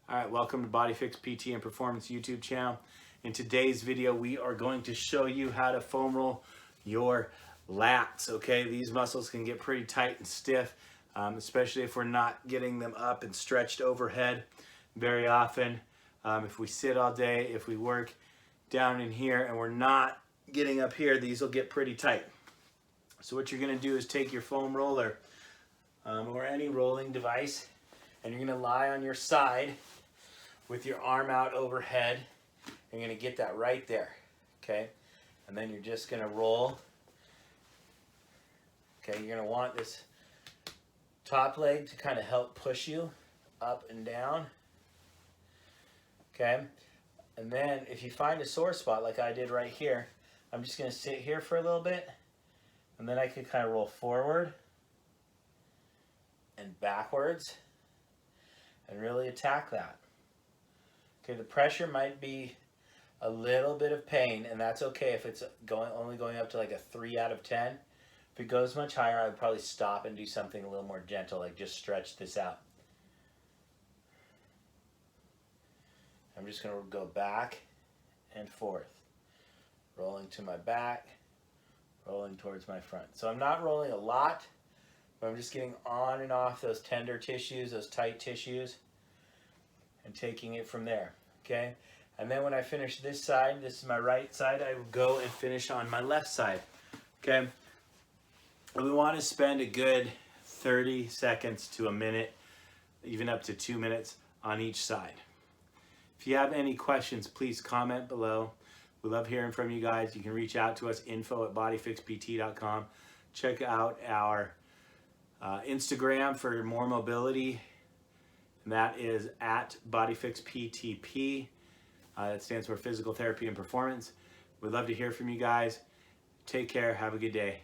All right, welcome to BodyFix PT and Performance YouTube channel. In today's video, we are going to show you how to foam roll your lats, okay? These muscles can get pretty tight and stiff, especially if we're not getting them up and stretched overhead very often. If we sit all day, if we work down in here and we're not getting up here, these will get pretty tight. So what you're gonna do is take your foam roller or any rolling device, and you're gonna lie on your side with your arm out overhead. You're gonna get that right there, okay? And then you're just gonna roll. Okay, you're gonna want this top leg to kind of help push you up and down, okay? And then if you find a sore spot like I did right here, I'm just gonna sit here for a little bit, and then I can kind of roll forward and backwards and really attack that. Okay, the pressure might be a little bit of pain, and that's okay if it's only going up to like a 3 out of 10. If it goes much higher, I'd probably stop and do something a little more gentle, like just stretch this out. I'm just going to go back and forth, rolling to my back, rolling towards my front. So I'm not rolling a lot, but I'm just getting on and off those tender tissues, those tight tissues, and taking it from there, okay? And then when I finish this side, this is my right side, I will go and finish on my left side, okay? And we want to spend a good 30 seconds to a minute, even up to 2 minutes on each side. If you have any questions, please comment below. We love hearing from you guys. You can reach out to us, info@bodyfixpt.com. Check out our Instagram for more mobility, and that is @BodyFixPTP. That stands for Physical Therapy and Performance. We'd love to hear from you guys. Take care. Have a good day.